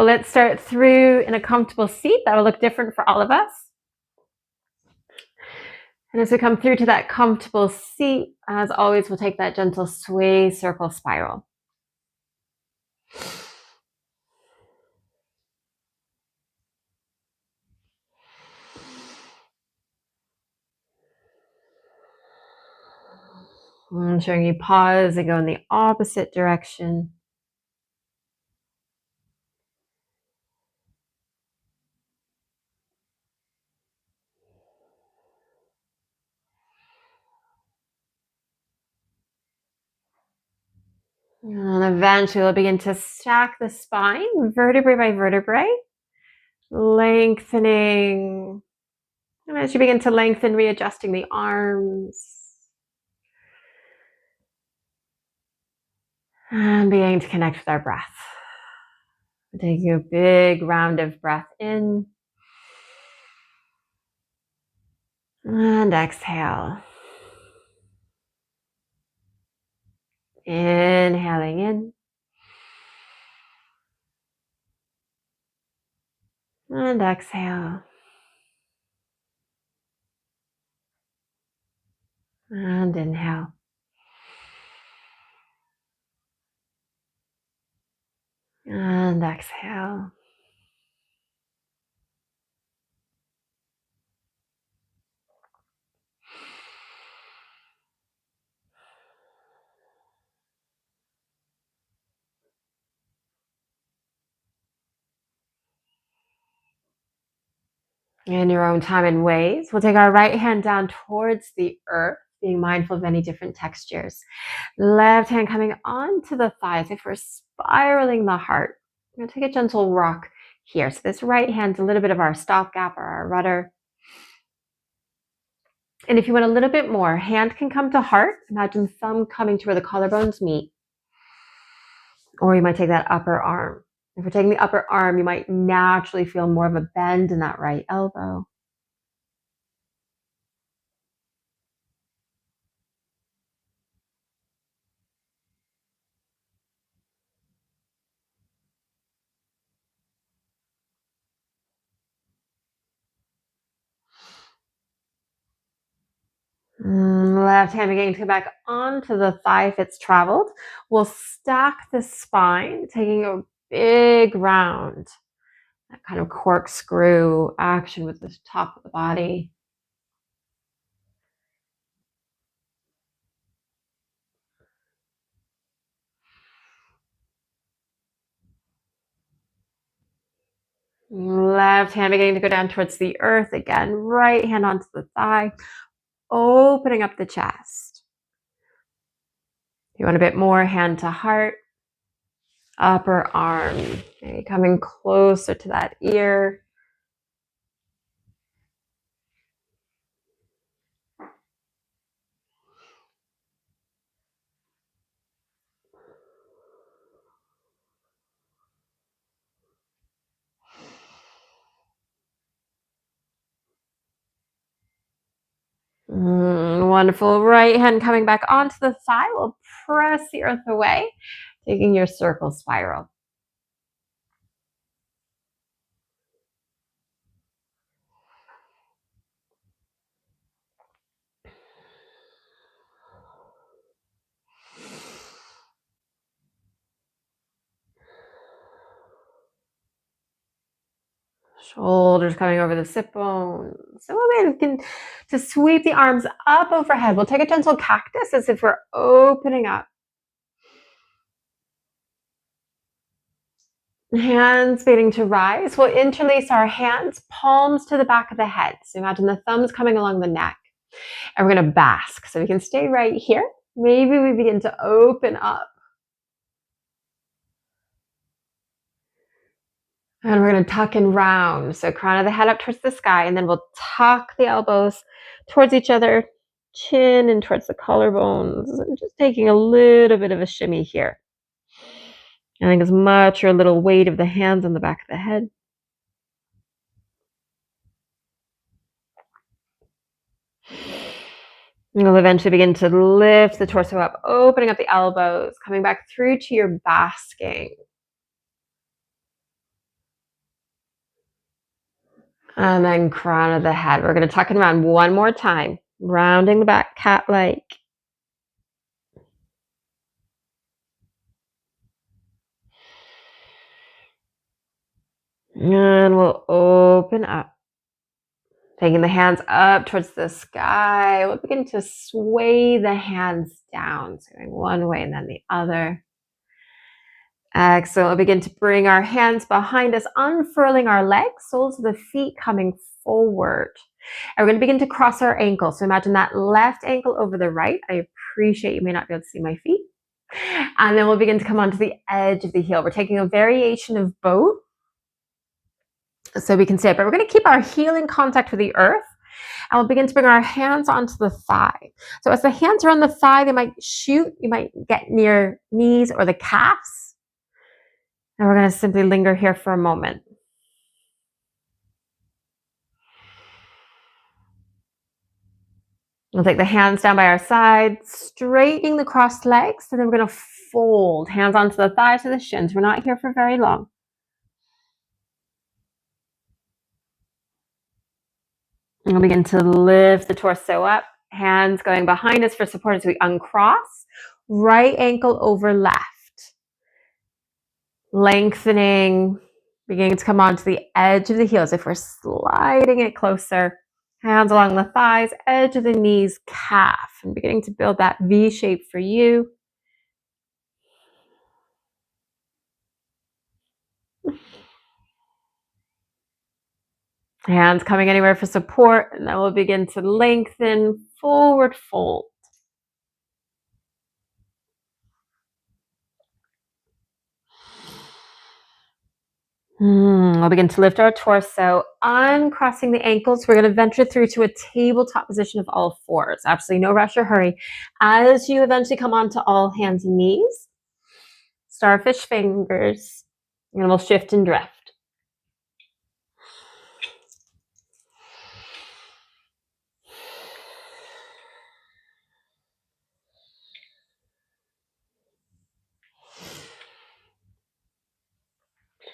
Well, let's start through in a comfortable seat. That will look different for all of us. And as we come through to that comfortable seat, as always, we'll take that gentle sway, circle, spiral. I'm showing you pause and go in the opposite direction. And eventually we'll begin to stack the spine, vertebrae by vertebrae, lengthening. And as you begin to lengthen, readjusting the arms. And beginning to connect with our breath. Taking a big round of breath in. And exhale. Inhaling in. And exhale. And inhale. And exhale. In your own time and ways, we'll take our right hand down towards the earth, being mindful of any different textures. Left hand coming onto the thighs if we're spiraling the heart. We're going to take a gentle rock here. So this right hand's a little bit of our stopgap or our rudder. And if you want a little bit more, hand can come to heart. Imagine thumb coming to where the collarbones meet. Or you might take that upper arm. If we're taking the upper arm, you might naturally feel more of a bend in that right elbow. Left hand beginning to come back onto the thigh if it's traveled. We'll stack the spine, taking a big round. That kind of corkscrew action with the top of the body. Left hand beginning to go down towards the earth again. Right hand onto the thigh, opening up the chest. If you want a bit more, hand to heart. Upper arm, okay, coming closer to that ear. Wonderful. Right hand coming back onto the thigh. We'll press the earth away, taking your circle spiral. Shoulders coming over the sit bones. So we begin to sweep the arms up overhead. We'll take a gentle cactus as if we're opening up. Hands beginning to rise. We'll interlace our hands, palms to the back of the head. So imagine the thumbs coming along the neck. And we're going to bask. So we can stay right here. Maybe we begin to open up. And we're going to tuck and round. So crown of the head up towards the sky. And then we'll tuck the elbows towards each other. Chin and towards the collarbones. And just taking a little bit of a shimmy here. Adding as much or a little weight of the hands on the back of the head. And you'll eventually begin to lift the torso up, opening up the elbows, coming back through to your basking. And then crown of the head. We're going to tuck and round one more time, rounding the back, cat-like. And we'll open up. Taking the hands up towards the sky. We'll begin to sway the hands down. So going one way and then the other. Excellent. We'll begin to bring our hands behind us, unfurling our legs, soles of the feet coming forward. And we're going to begin to cross our ankles. So imagine that left ankle over the right. I appreciate you may not be able to see my feet. And then we'll begin to come onto the edge of the heel. We're taking a variation of both. So we can stay, but we're going to keep our heel in contact with the earth. And we'll begin to bring our hands onto the thigh. So as the hands are on the thigh, they might shoot. You might get near knees or the calves. And we're going to simply linger here for a moment. We'll take the hands down by our side, straightening the crossed legs. And then we're going to fold hands onto the thighs or the shins. We're not here for very long. And we'll begin to lift the torso up. Hands going behind us for support as we uncross. Right ankle over left. Lengthening, beginning to come onto the edge of the heels. If we're sliding it closer, hands along the thighs, edge of the knees, calf, and beginning to build that V shape for you. Hands coming anywhere for support, and then we'll begin to lengthen, forward fold. We'll begin to lift our torso, uncrossing the ankles. We're going to venture through to a tabletop position of all fours. Absolutely no rush or hurry. As you eventually come onto all hands and knees, starfish fingers, and we'll shift and drift.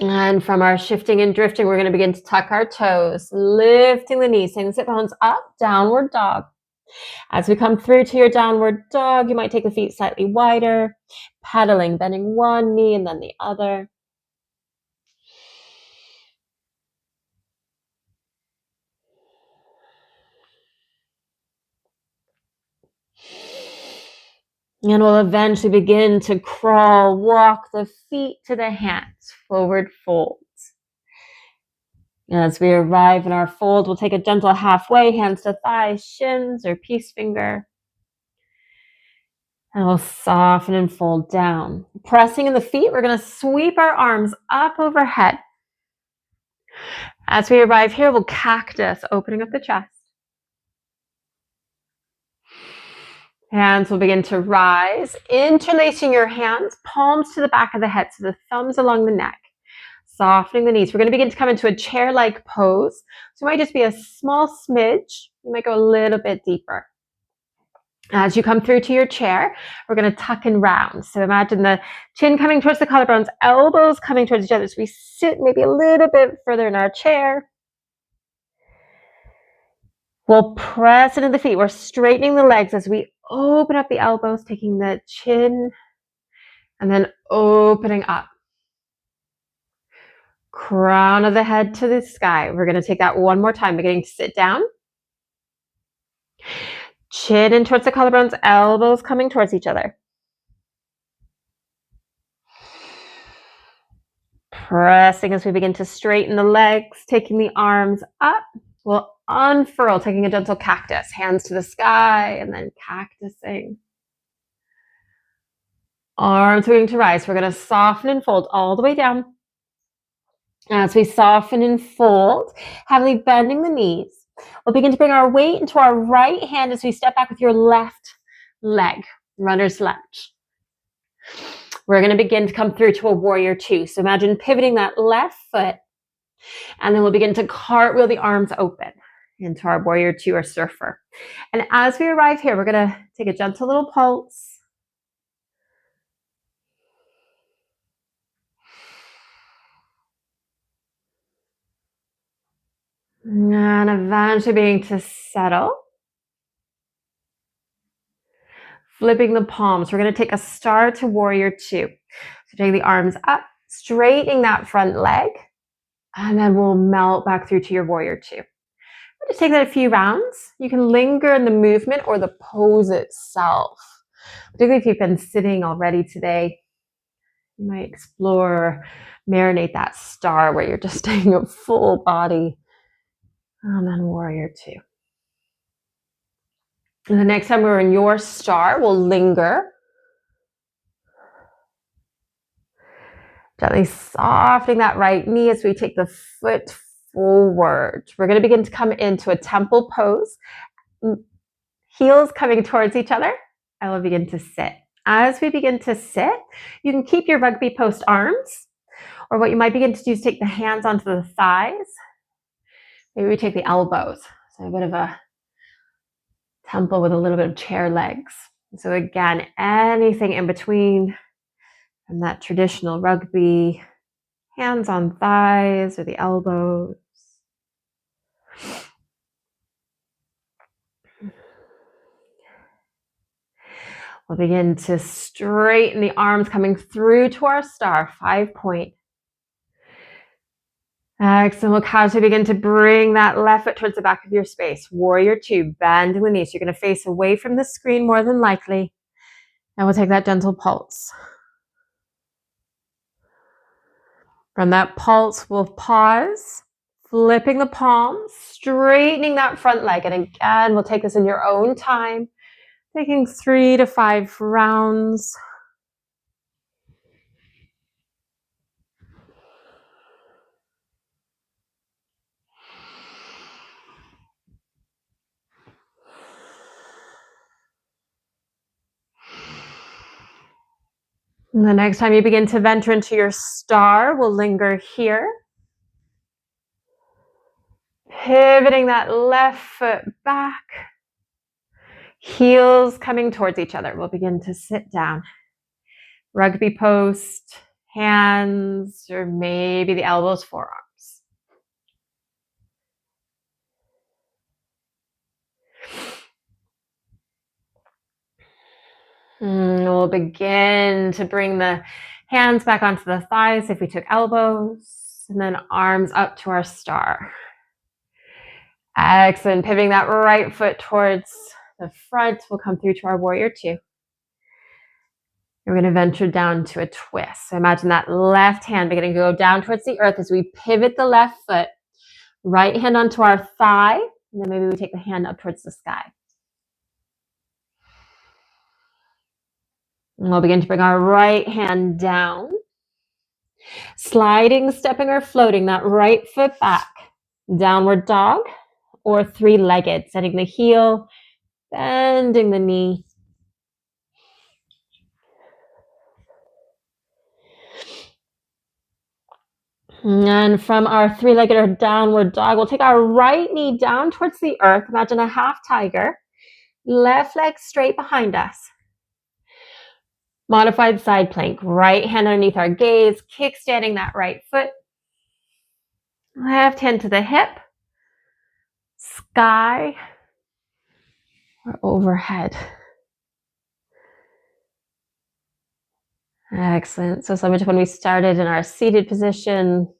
And from our shifting and drifting, we're going to begin to tuck our toes, lifting the knees, sending the sit bones up, downward dog. As we come through to your downward dog, you might take the feet slightly wider, pedaling, bending one knee and then the other. And we'll eventually begin to crawl, walk the feet to the hands, forward folds. And as we arrive in our fold, we'll take a gentle halfway, hands to thighs, shins, or peace finger. And we'll soften and fold down. Pressing in the feet, we're going to sweep our arms up overhead. As we arrive here, we'll cactus, opening up the chest. Hands will begin to rise, interlacing your hands, palms to the back of the head, so the thumbs along the neck, softening the knees. We're going to begin to come into a chair-like pose. So it might just be a small smidge. You might go a little bit deeper. As you come through to your chair, we're going to tuck and round. So imagine the chin coming towards the collarbones, elbows coming towards each other. So we sit maybe a little bit further in our chair. We'll press into the feet. We're straightening the legs as we open up the elbows, taking the chin and then opening up. Crown of the head to the sky. We're going to take that one more time, beginning to sit down. Chin in towards the collarbones, elbows coming towards each other. Pressing as we begin to straighten the legs, taking the arms up. We'll unfurl, taking a gentle cactus, hands to the sky, and then cactusing. Arms beginning to rise. We're going to soften and fold all the way down. As we soften and fold, heavily bending the knees, we'll begin to bring our weight into our right hand as we step back with your left leg, runner's lunge. We're going to begin to come through to a warrior two. So imagine pivoting that left foot, and then we'll begin to cartwheel the arms open into our warrior two or surfer. And as we arrive here, we're going to take a gentle little pulse. And eventually beginning to settle. Flipping the palms. We're going to take a star to warrior two. So take the arms up, straightening that front leg, and then we'll melt back through to your warrior two. Just take that a few rounds. You can linger in the movement or the pose itself. Particularly if you've been sitting already today, you might explore, marinate that star where you're just taking a full body. And then warrior two. And the next time we're in your star, we'll linger. Gently softening that right knee as we take the foot forward. We're going to begin to come into a temple pose. Heels coming towards each other. I will begin to sit. As we begin to sit, you can keep your rugby post arms, or what you might begin to do is take the hands onto the thighs. Maybe we take the elbows. So a bit of a temple with a little bit of chair legs. So again, anything in between from that traditional rugby, hands on thighs or the elbows. We'll begin to straighten the arms coming through to our star, 5-point. Excellent. We'll casually begin to bring that left foot towards the back of your space. Warrior two, bending the knees. You're going to face away from the screen more than likely. And we'll take that gentle pulse. From that pulse, we'll pause, flipping the palms, straightening that front leg. And again, we'll take this in your own time, taking 3 to 5 rounds. And the next time you begin to venture into your star, we'll linger here. Pivoting that left foot back. Heels coming towards each other. We'll begin to sit down. Rugby post, hands, or maybe the elbows, forearms. And we'll begin to bring the hands back onto the thighs if we took elbows, and then arms up to our star. Excellent. Pivoting that right foot towards the front, we'll come through to our warrior two. We're going to venture down to a twist. So imagine that left hand beginning to go down towards the earth as we pivot the left foot, right hand onto our thigh, and then maybe we take the hand up towards the sky. And we'll begin to bring our right hand down, sliding, stepping, or floating that right foot back, downward dog or three-legged, setting the heel, bending the knee. And from our three-legged or downward dog, we'll take our right knee down towards the earth. Imagine a half tiger. Left leg straight behind us. Modified side plank. Right hand underneath our gaze. Kickstanding that right foot. Left hand to the hip. Sky or overhead. Excellent. So much when we started in our seated position,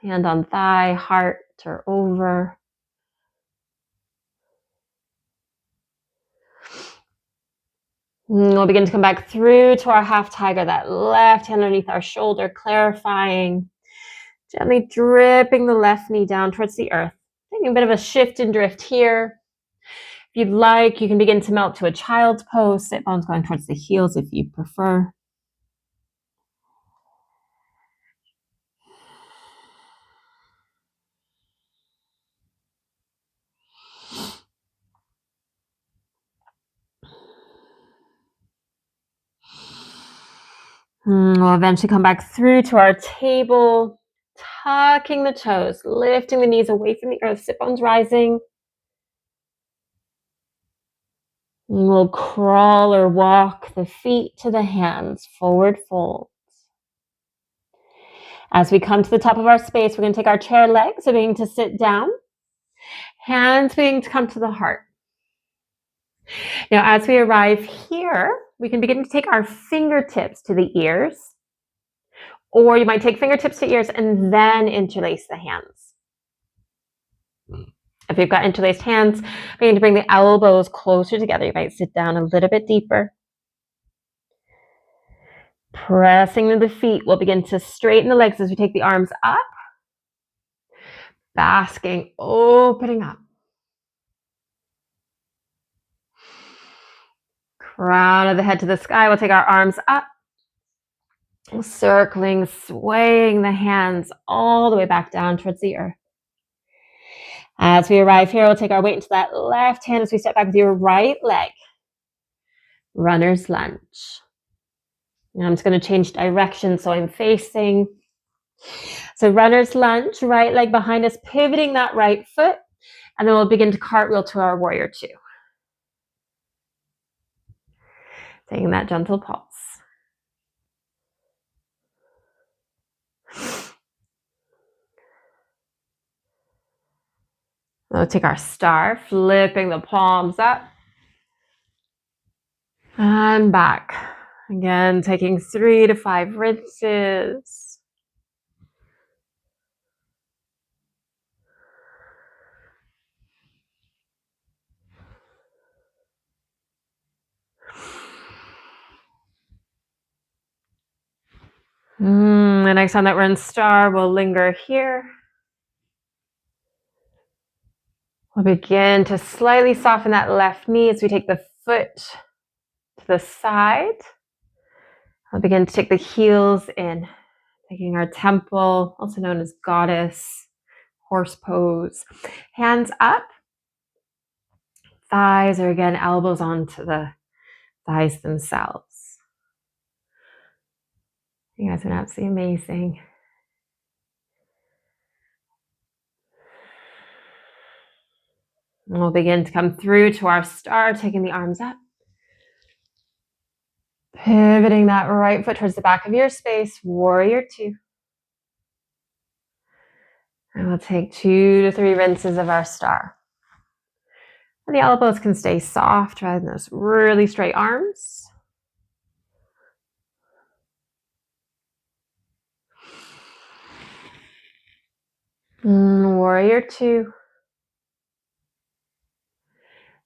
hand on thigh, heart or over. We'll begin to come back through to our half tiger, that left hand underneath our shoulder, clarifying, gently dripping the left knee down towards the earth. Taking a bit of a shift and drift here. If you'd like, you can begin to melt to a child's pose, sit bones going towards the heels if you prefer. We'll eventually come back through to our table, tucking the toes, lifting the knees away from the earth, sit bones rising. And we'll crawl or walk the feet to the hands, forward fold. As we come to the top of our space, we're going to take our chair legs, so beginning to sit down. Hands beginning to come to the heart. Now, as we arrive here, we can begin to take our fingertips to the ears, or you might take fingertips to ears and then interlace the hands. If you've got interlaced hands, we're going to bring the elbows closer together. You might sit down a little bit deeper. Pressing to the feet, we'll begin to straighten the legs as we take the arms up. Basking, opening up. Crown of the head to the sky. We'll take our arms up. Circling, swaying the hands all the way back down towards the earth. As we arrive here, we'll take our weight into that left hand as we step back with your right leg. Runner's lunge. Now I'm just going to change direction so I'm facing. So runner's lunge, right leg behind us, pivoting that right foot. And then we'll begin to cartwheel to our warrior two. Taking that gentle pulse. We'll take our star, flipping the palms up. And back. Again, taking 3 to 5 rinses. The next time that we're in star, we'll linger here. We'll begin to slightly soften that left knee as we take the foot to the side. We'll begin to take the heels in, taking our temple, also known as goddess, horse pose. Hands up. Thighs, or again, elbows onto the thighs themselves. You guys are absolutely amazing. And we'll begin to come through to our star, taking the arms up. Pivoting that right foot towards the back of your space, warrior two. And we'll take 2 to 3 rinses of our star. And the elbows can stay soft rather than those really straight arms. Warrior two.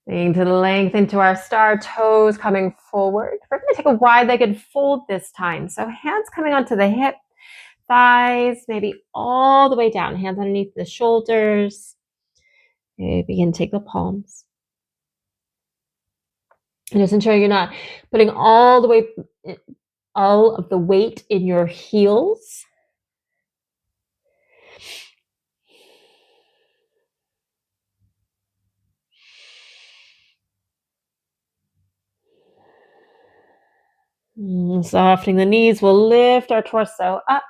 Beginning to lengthen to our star, toes coming forward. We're going to take a wide-legged fold this time. So hands coming onto the hip, thighs maybe all the way down. Hands underneath the shoulders. Maybe begin to take the palms. And just ensure you're not putting all of the weight in your heels. Softening the knees, we'll lift our torso up.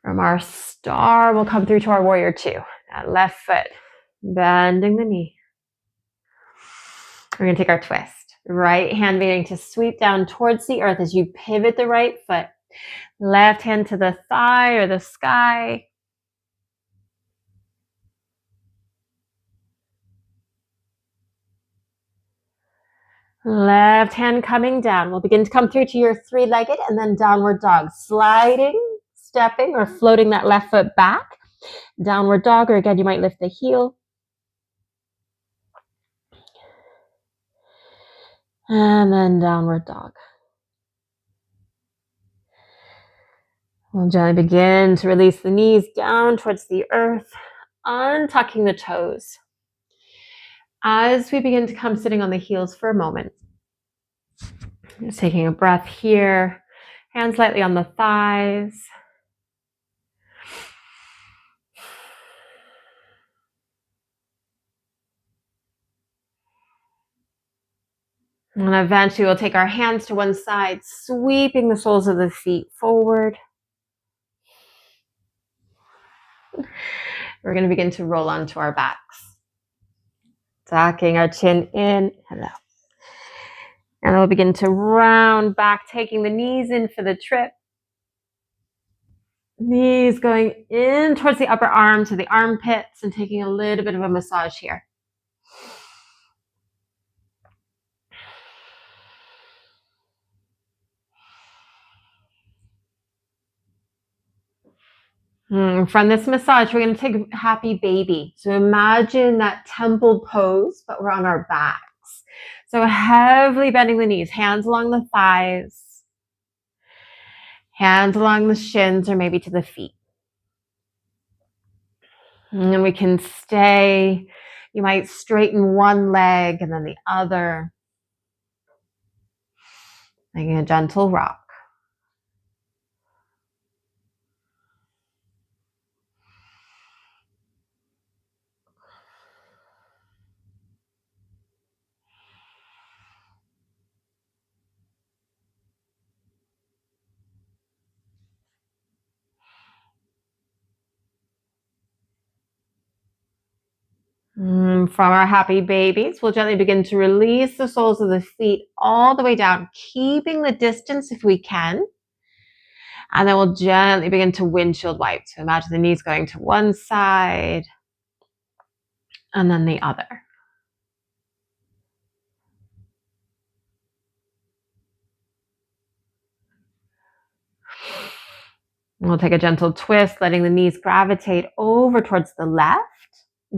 From our star, we'll come through to our warrior two. That left foot, bending the knee. We're going to take our twist. Right hand beginning to sweep down towards the earth as you pivot the right foot. Left hand to the thigh or the sky. Left hand coming down. We'll begin to come through to your three-legged and then downward dog. Sliding, stepping, or floating that left foot back. Downward dog, or again, you might lift the heel. And then downward dog. We'll gently begin to release the knees down towards the earth, untucking the toes. As we begin to come sitting on the heels for a moment, just taking a breath here, hands lightly on the thighs. And eventually we'll take our hands to one side, sweeping the soles of the feet forward. We're going to begin to roll onto our backs. Tucking our chin in. Hello. And we'll begin to round back, taking the knees in for the trip. Knees going in towards the upper arm to the armpits and taking a little bit of a massage here. From this massage, we're going to take happy baby. So imagine that temple pose, but we're on our backs. So heavily bending the knees, hands along the thighs, hands along the shins or maybe to the feet. And then we can stay. You might straighten one leg and then the other. Making a gentle rock. From our happy babies, we'll gently begin to release the soles of the feet all the way down, keeping the distance if we can. And then we'll gently begin to windshield wipe. So imagine the knees going to one side and then the other. And we'll take a gentle twist, letting the knees gravitate over towards the left.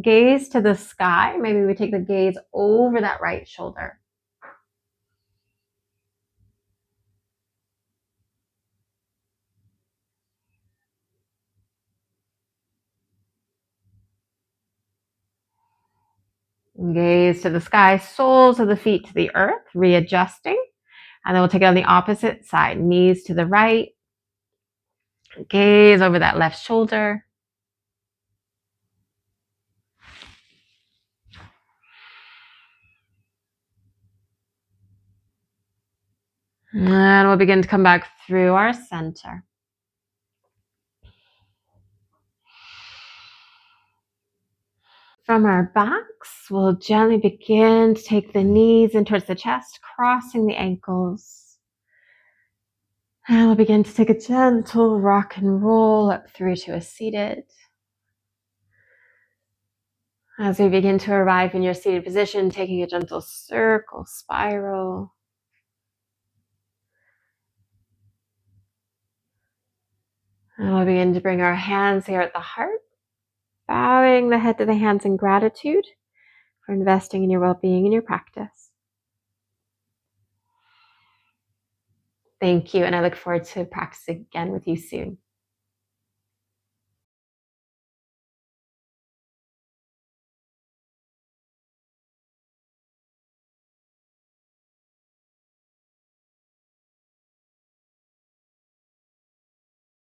Gaze to the sky. Maybe we take the gaze over that right shoulder. Gaze to the sky, soles of the feet to the earth, readjusting. And then we'll take it on the opposite side. Knees to the right. Gaze over that left shoulder. And we'll begin to come back through our center. From our backs, we'll gently begin to take the knees in towards the chest, crossing the ankles. And we'll begin to take a gentle rock and roll up through to a seated. As we begin to arrive in your seated position, taking a gentle circle, spiral. And we'll begin to bring our hands here at the heart, bowing the head to the hands in gratitude for investing in your well-being and your practice. Thank you, and I look forward to practicing again with you soon.